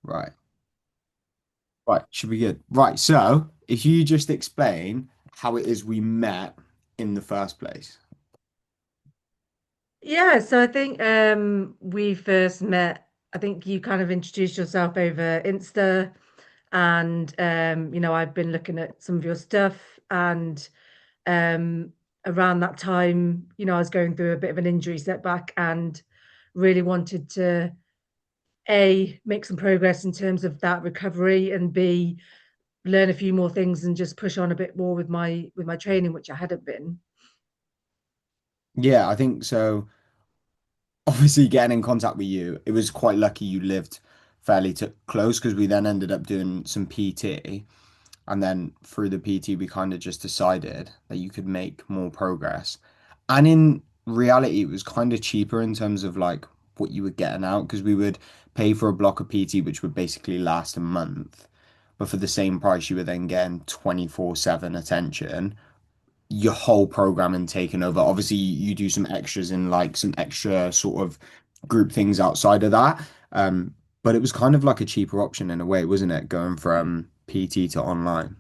Right. Right. Should be good. Right. So if you just explain how it is we met in the first place. Yeah, so I think we first met, I think you kind of introduced yourself over Insta and I've been looking at some of your stuff and um around that time, I was going through a bit of an injury setback and really wanted to A, make some progress in terms of that recovery and B, learn a few more things and just push on a bit more with my training, which I hadn't been. Yeah, I think so. Obviously, getting in contact with you, it was quite lucky you lived fairly t close because we then ended up doing some PT. And then through the PT, we kind of just decided that you could make more progress. And in reality, it was kind of cheaper in terms of like what you were getting out because we would pay for a block of PT, which would basically last a month. But for the same price, you were then getting 24/7 attention, your whole programming taken over. Obviously, you do some extras in like some extra sort of group things outside of that. But it was kind of like a cheaper option in a way, wasn't it? Going from PT to online.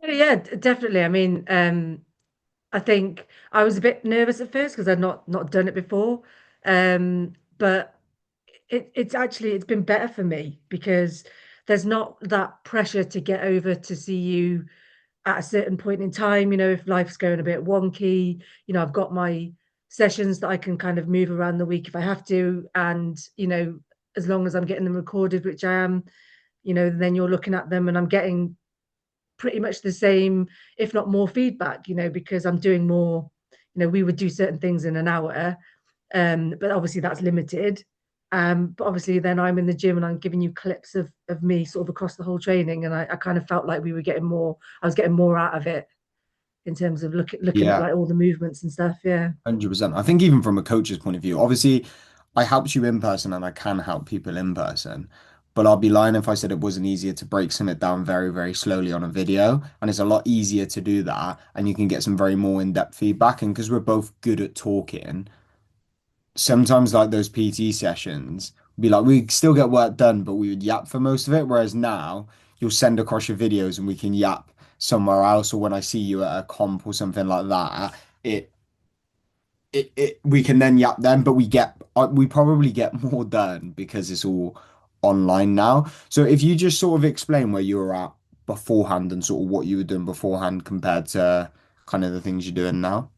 Yeah, definitely. I mean, I think I was a bit nervous at first because I'd not done it before. But it's been better for me because there's not that pressure to get over to see you at a certain point in time. If life's going a bit wonky, I've got my sessions that I can kind of move around the week if I have to. And, as long as I'm getting them recorded, which I am, then you're looking at them and I'm getting pretty much the same, if not more feedback, because I'm doing more. We would do certain things in an hour, but obviously that's limited. But obviously then I'm in the gym and I'm giving you clips of me sort of across the whole training, and I kind of felt like we were getting more. I was getting more out of it in terms of looking at Yeah, like all the movements and stuff. Yeah. 100%. I think even from a coach's point of view, obviously I helped you in person and I can help people in person. But I'll be lying if I said it wasn't easier to break something down very, very slowly on a video. And it's a lot easier to do that. And you can get some very more in-depth feedback. And because we're both good at talking, sometimes like those PT sessions be like we still get work done, but we would yap for most of it. Whereas now you'll send across your videos and we can yap somewhere else, or when I see you at a comp or something like that, it we can then yap them, but we probably get more done because it's all online now. So if you just sort of explain where you were at beforehand and sort of what you were doing beforehand compared to kind of the things you're doing now.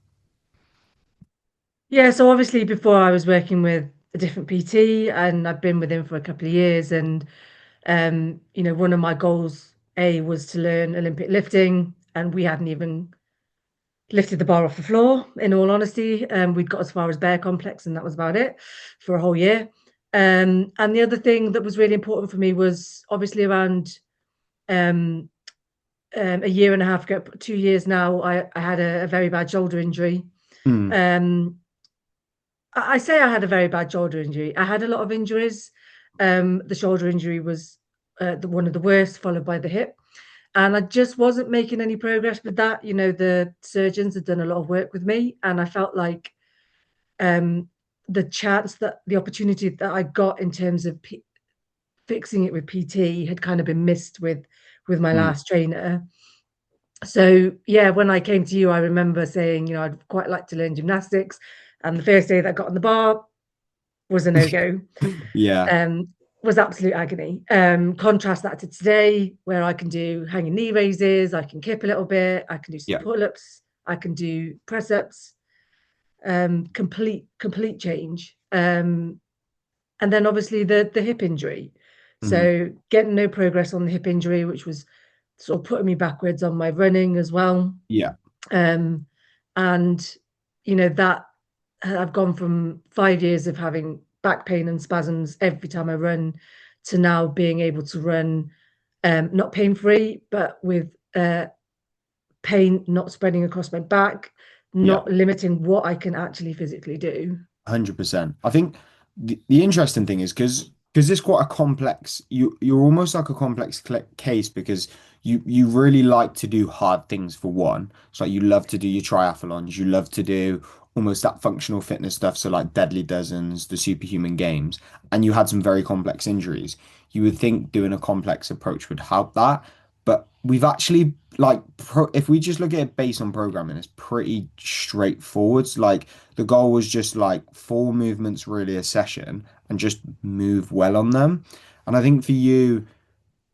Yeah, so obviously before I was working with a different PT and I've been with him for a couple of years, and one of my goals A was to learn Olympic lifting, and we hadn't even lifted the bar off the floor, in all honesty. We'd got as far as bear complex, and that was about it for a whole year. And the other thing that was really important for me was obviously around um, a year and a half ago, 2 years now, I had a very bad shoulder injury. Mm, Um, I say I had a very bad shoulder injury. I had a lot of injuries. The shoulder injury was one of the worst, followed by the hip. And I just wasn't making any progress with that. The surgeons had done a lot of work with me, and I felt like um, the opportunity that I got in terms of fixing it with PT had kind of been missed with my mm. last trainer. So yeah, when I came to you, I remember saying, I'd quite like to learn gymnastics. And the first day that I got on the bar was a no go. Yeah, Um, was absolute agony. Contrast that to today, where I can do hanging knee raises, I can kip a little bit, I can do some yeah. pull ups, I can do press ups. Complete change. And then obviously the hip injury. Mhm. So getting no progress on the hip injury, which was sort of putting me backwards on my running as well. Yeah. Um, and that I've gone from 5 years of having back pain and spasms every time I run to now being able to run, not pain free, but with pain not spreading across my back, Yeah. not limiting what I can actually physically do. 100%. I think the interesting thing is because because it's quite a complex, you're almost like a complex case because you really like to do hard things for one. So like you love to do your triathlons, you love to do almost that functional fitness stuff, so like deadly dozens, the superhuman games, and you had some very complex injuries. You would think doing a complex approach would help that, but we've actually if we just look at it based on programming, it's pretty straightforward. Like the goal was just like four movements really a session and just move well on them. And I think for you,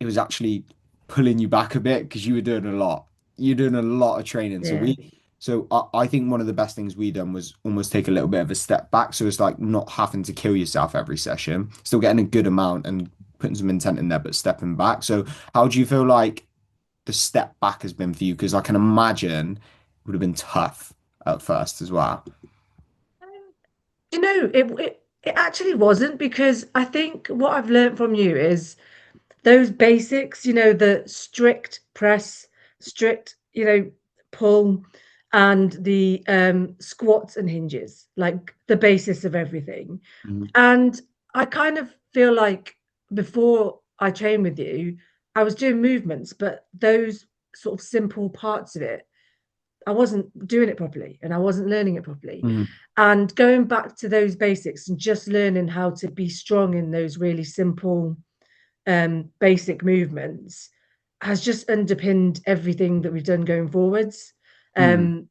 it was actually pulling you back a bit because you were doing a lot. You're doing a lot of training. Yeah. So I think one of the best things we done was almost take a little bit of a step back. So it's like not having to kill yourself every session, still getting a good amount and putting some intent in there, but stepping back. So how do you feel like the step back has been for you? Because I can imagine it would have been tough at first as well. You know, it actually wasn't because I think what I've learned from you is those basics, the strict press, strict, pull, and the squats and hinges, like the basis of everything. Mhm. And I kind of feel like before I trained with you, I was doing movements, but those sort of simple parts of it, I wasn't doing it properly and I wasn't learning it properly. Mhm. And going back to those basics and just learning how to be strong in those really simple basic movements has just underpinned everything that we've done going forwards. Mhm. Um,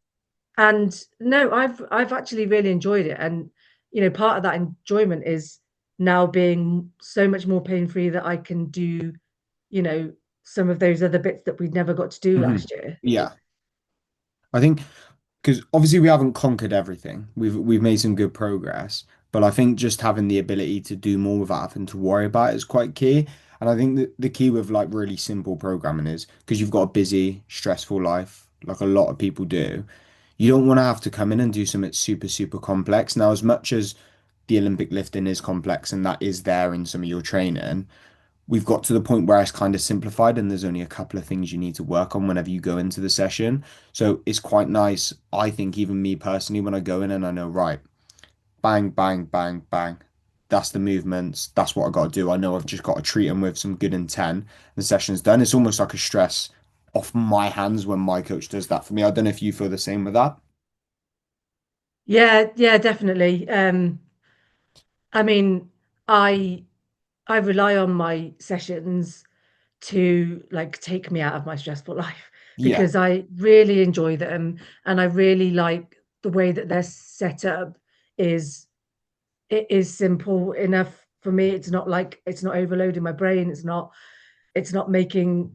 and no, I've actually really enjoyed it. And part of that enjoyment is now being so much more pain free that I can do, you know, some of those other bits that we'd never got to do Mhm. last year. Yeah. I think because obviously we haven't conquered everything. We've made some good progress, but I think just having the ability to do more without having to worry about it is quite key. And I think that the key with like really simple programming is because you've got a busy, stressful life, like a lot of people do, you don't want to have to come in and do something super, super complex. Now, as much as the Olympic lifting is complex and that is there in some of your training, we've got to the point where it's kind of simplified and there's only a couple of things you need to work on whenever you go into the session. So it's quite nice, I think, even me personally, when I go in and I know, right, bang, bang, bang, bang. That's the movements. That's what I got to do. I know I've just got to treat them with some good intent. The session's done. It's almost like a stress off my hands when my coach does that for me. I don't know if you feel the same with that. Yeah, yeah, definitely. I mean, I I rely on my sessions to like take me out of my stressful life Yeah. because I really enjoy them and I really like the way that they're set up is it is simple enough for me. It's not like it's not overloading my brain. It's not making,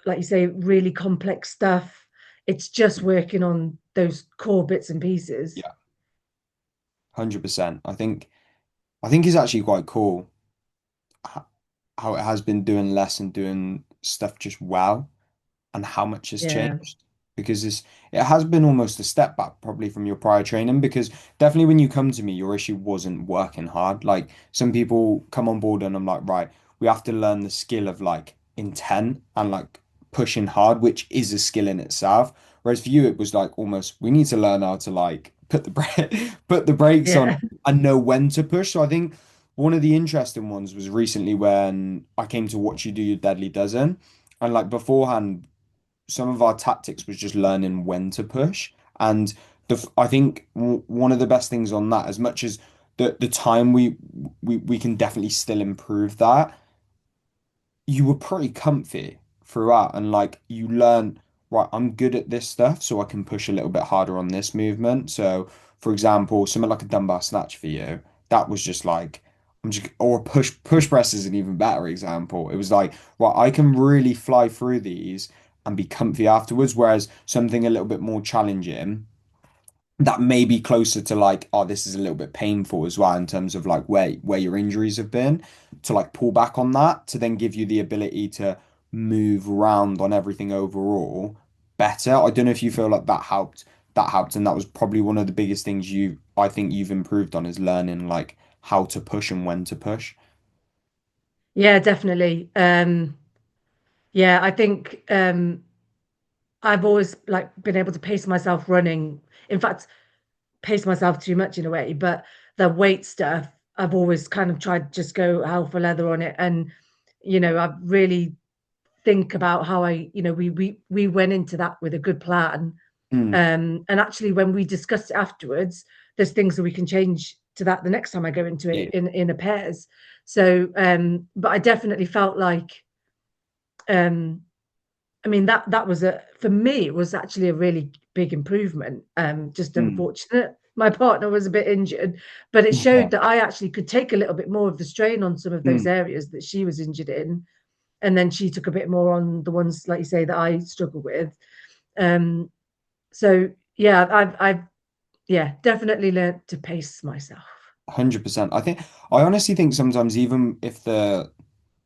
like you say, really complex stuff. It's just working on those core bits and pieces. Yeah. 100%. I think it's actually quite cool h- how it has been doing less and doing stuff just well, and how much has Yeah. changed because it has been almost a step back probably from your prior training because definitely when you come to me your issue wasn't working hard. Like some people come on board and I'm like, right, we have to learn the skill of like intent and like pushing hard, which is a skill in itself, whereas for you it was like almost we need to learn how to like put the put the brakes on Yeah. and know when to push. So I think one of the interesting ones was recently when I came to watch you do your deadly dozen, and like beforehand some of our tactics was just learning when to push. And I think one of the best things on that, as much as the time we can definitely still improve that, you were pretty comfy throughout and like you learn, right, I'm good at this stuff, so I can push a little bit harder on this movement. So for example, something like a dumbbell snatch for you, that was just like I'm just or a push press is an even better example. It was like, right, I can really fly through these and be comfy afterwards, whereas something a little bit more challenging that may be closer to like, oh, this is a little bit painful as well in terms of like where your injuries have been, to like pull back on that to then give you the ability to move around on everything overall better. I don't know if you feel like that helped. That helped, and that was probably one of the biggest things I think you've improved on is learning like how to push and when to push. Yeah, definitely. Yeah, I think I've always like been able to pace myself running. In fact, pace myself too much in a way, but the weight stuff. I've always kind of tried to just go hell for leather on it. And, I really think about how we went into that with a good plan. Mm, And actually when we discussed it afterwards, there's things that we can change to that the next time I go into yeah. it in a pairs. So but I definitely felt like um I mean that was a for me it was actually a really big improvement. Just Mm, unfortunate. My partner was a bit injured, but it yeah. showed that I actually could take a little bit more of the strain on some of those Mm, areas that she was injured in, and then she took a bit more on the ones like you say that I struggle with. Um, so yeah, I've yeah definitely learned to pace myself. 100%. I honestly think sometimes even if the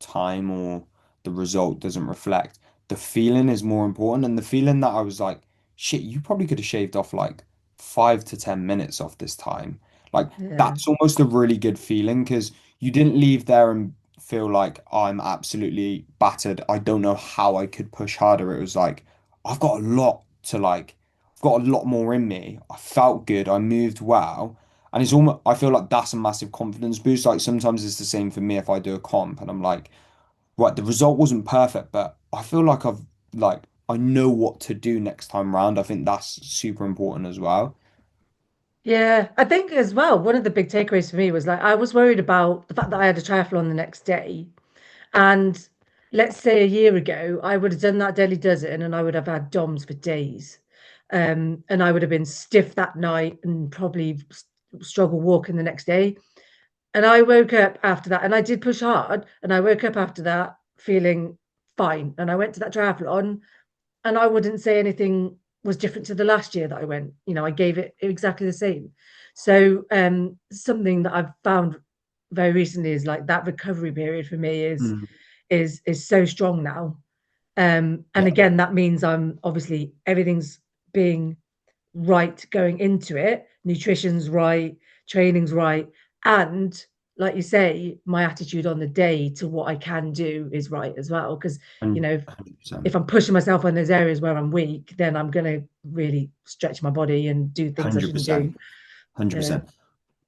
time or the result doesn't reflect, the feeling is more important. And the feeling that I was like, shit, you probably could have shaved off like 5 to 10 minutes off this time. Like Yeah, that's almost a really good feeling because you didn't leave there and feel like I'm absolutely battered. I don't know how I could push harder. It was like, I've got a lot to like, I've got a lot more in me. I felt good. I moved well. And it's almost, I feel like that's a massive confidence boost. Like sometimes it's the same for me if I do a comp and I'm like, right, the result wasn't perfect, but I feel like I know what to do next time round. I think that's super important as well. yeah. I think as well, one of the big takeaways for me was like I was worried about the fact that I had a triathlon the next day. And let's say a year ago, I would have done that Delhi Dozen and I would have had DOMs for days. And I would have been stiff that night and probably struggle walking the next day. And I woke up after that and I did push hard. And I woke up after that feeling fine. And I went to that triathlon and I wouldn't say anything was different to the last year that I went. I gave it exactly the same. So something that I've found very recently is like that recovery period for me is Mm. is so strong now. And Yeah, again, that means I'm obviously everything's being right going into it. Nutrition's right, training's right, and like you say, my attitude on the day to what I can do is right as well. Because you know, 100%. if I'm pushing myself on those areas where I'm weak, then I'm gonna really stretch my body and do things I shouldn't do. 100%. Yeah.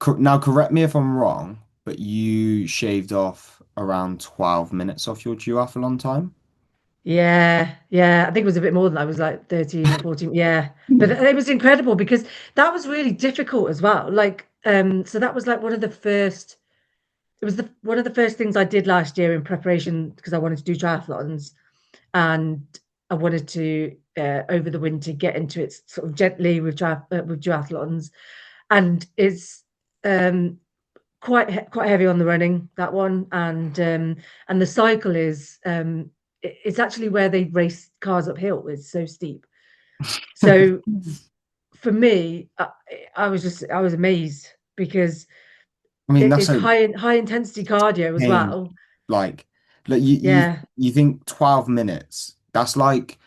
100%. Now, correct me if I'm wrong, but you shaved off around 12 minutes off your duathlon time. Yeah, yeah. I think it was a bit more than that. It was like 13 or 14. Yeah. But it was incredible because that was really difficult as well. Like, so that was like one of the first, it was one of the first things I did last year in preparation because I wanted to do triathlons and I wanted to over the winter get into it sort of gently with duathlons. And it's quite heavy on the running, that one. And the cycle is it's actually where they race cars uphill. It's so steep. So for me, I was amazed because I mean, that's it's so high intensity cardio as pain. well. Like, like Yeah. you think 12 minutes, that's like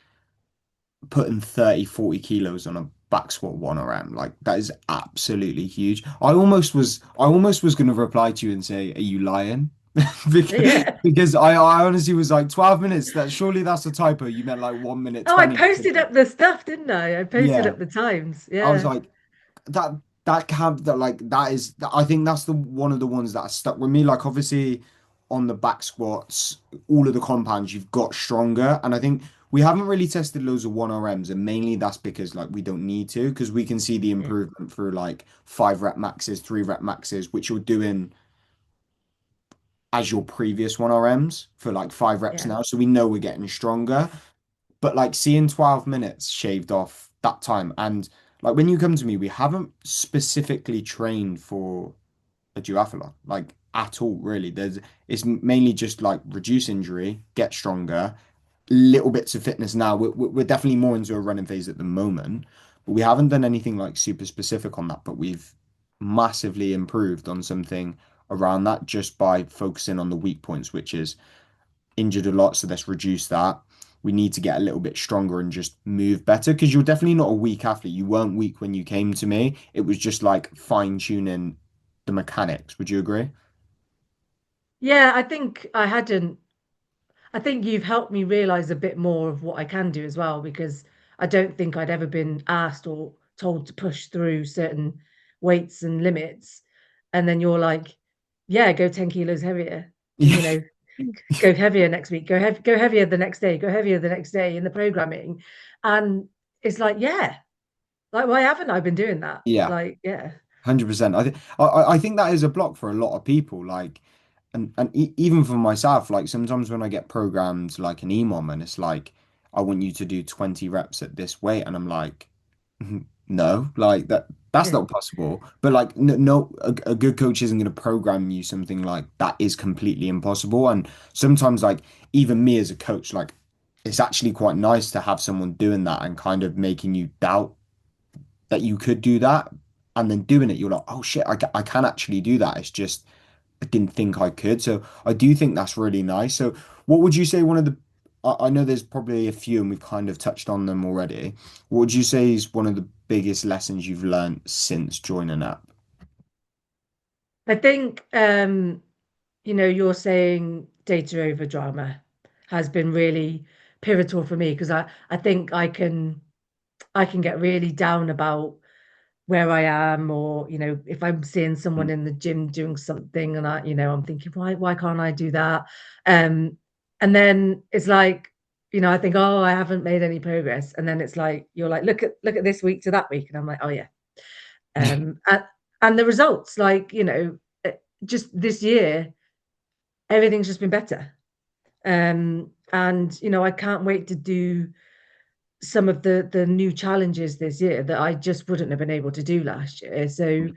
putting 30, 40 kilos on a back squat 1RM. Like that is absolutely huge. I almost was gonna reply to you and say, are you lying? Yeah. Because I honestly was like 12 minutes, that surely that's a typo. You meant like 1 minute Oh, I 20 or posted something. up the stuff, didn't I? I posted Yeah. up the times. I was Yeah. like, that that camp that like that is I think that's the one of the ones that stuck with me. Like obviously on the back squats, all of the compounds you've got stronger, and I think we haven't really tested loads of 1RMs, and mainly that's because like we don't need to because we can see the improvement through like 5 rep maxes, 3 rep maxes, which you're doing as your previous 1RMs for like 5 reps Yeah. now. So we know we're getting stronger. But like seeing 12 minutes shaved off that time, and like when you come to me, we haven't specifically trained for a duathlon, like at all, really. It's mainly just like reduce injury, get stronger, little bits of fitness now. We're definitely more into a running phase at the moment, but we haven't done anything like super specific on that. But we've massively improved on something around that just by focusing on the weak points, which is injured a lot, so let's reduce that. We need to get a little bit stronger and just move better because you're definitely not a weak athlete. You weren't weak when you came to me. It was just like fine tuning the mechanics. Would you agree? Yeah, I think you've helped me realize a bit more of what I can do as well, because I don't think I'd ever been asked or told to push through certain weights and limits. And then you're like, yeah, go 10 kilos heavier, Yeah. you know, go heavier next week, go heavier the next day, go heavier the next day in the programming. And it's like, yeah, like why haven't I been doing that? Yeah. Like, yeah. 100%. I think that is a block for a lot of people. Like, even for myself, like sometimes when I get programmed like an EMOM and it's like, I want you to do 20 reps at this weight, and I'm like, no, like that's Yeah. not possible. But like, no, a good coach isn't going to program you something like that is completely impossible. And sometimes, like, even me as a coach, like, it's actually quite nice to have someone doing that and kind of making you doubt that you could do that, and then doing it, you're like, oh shit, I can actually do that. It's just I didn't think I could. So I do think that's really nice. So what would you say one of the I know there's probably a few and we've kind of touched on them already. What would you say is one of the biggest lessons you've learned since joining up? I think you're saying data over drama has been really pivotal for me because I think I can get really down about where I am, or if I'm seeing someone Mm, in the gym doing something and I'm thinking, why can't I do that? Um, and then it's like, I think, oh, I haven't made any progress. And then it's like you're like, look at this week to that week. And I'm like, oh yeah. Um, and, and the results, like, just this year, everything's just been better. And I can't wait to do some of the new challenges this year that I just wouldn't have been able to do last year. So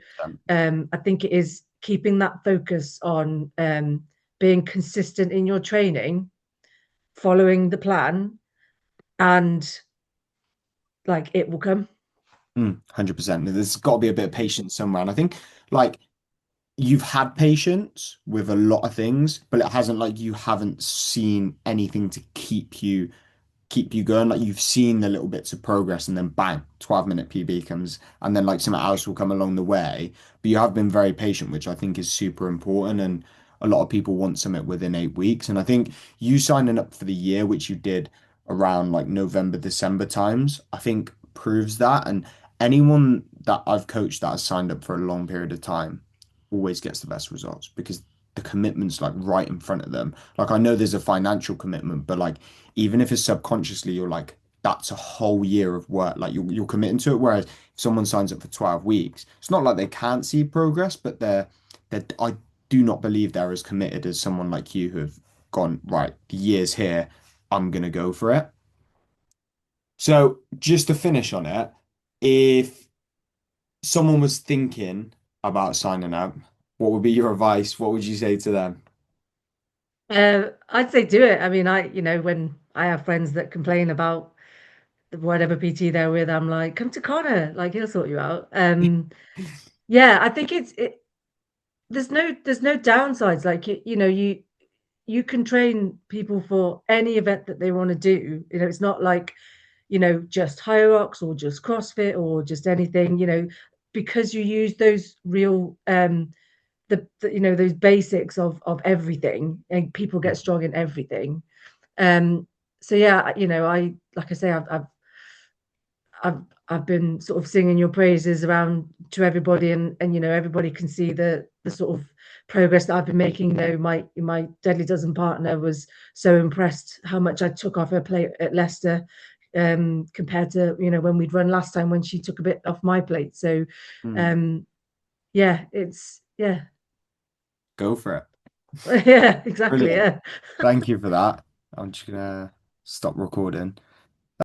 100%. I think it is keeping that focus on being consistent in your training, following the plan, and like it will come. 100%. There's got to be a bit of patience somewhere. And I think like you've had patience with a lot of things, but it hasn't like you haven't seen anything to keep you going. Like you've seen the little bits of progress and then bang, 12-minute PB comes and then like something else will come along the way. But you have been very patient, which I think is super important. And a lot of people want something within 8 weeks. And I think you signing up for the year, which you did around like November, December times, I think proves that. And anyone that I've coached that has signed up for a long period of time always gets the best results because the commitment's like right in front of them. Like I know there's a financial commitment, but like even if it's subconsciously, you're like, that's a whole year of work. Like you're committing to it. Whereas if someone signs up for 12 weeks, it's not like they can't see progress, but I do not believe they're as committed as someone like you who have gone, right, the year's here, I'm gonna go for it. So just to finish on it, if someone was thinking about signing up, what would be your advice? What would you say to them? I'd say do it. I mean, when I have friends that complain about whatever PT they're with, I'm like, come to Connor, like he'll sort you out. Yeah, I think there's no downsides. Like you can train people for any event that they want to do. It's not like, just high rocks or just CrossFit or just anything, because you use those real those basics of everything, and people get strong in everything. Um, so yeah, I like I say, I've I've been sort of singing your praises around to everybody, and everybody can see the sort of progress that I've been making. My Deadly Dozen partner was so impressed how much I took off her plate at Leicester, compared to when we'd run last time when she took a bit off my plate. So Hmm, um, yeah, it's yeah. go for it. Yeah, exactly. Brilliant. Yeah. Thank you for that. I'm just gonna stop recording.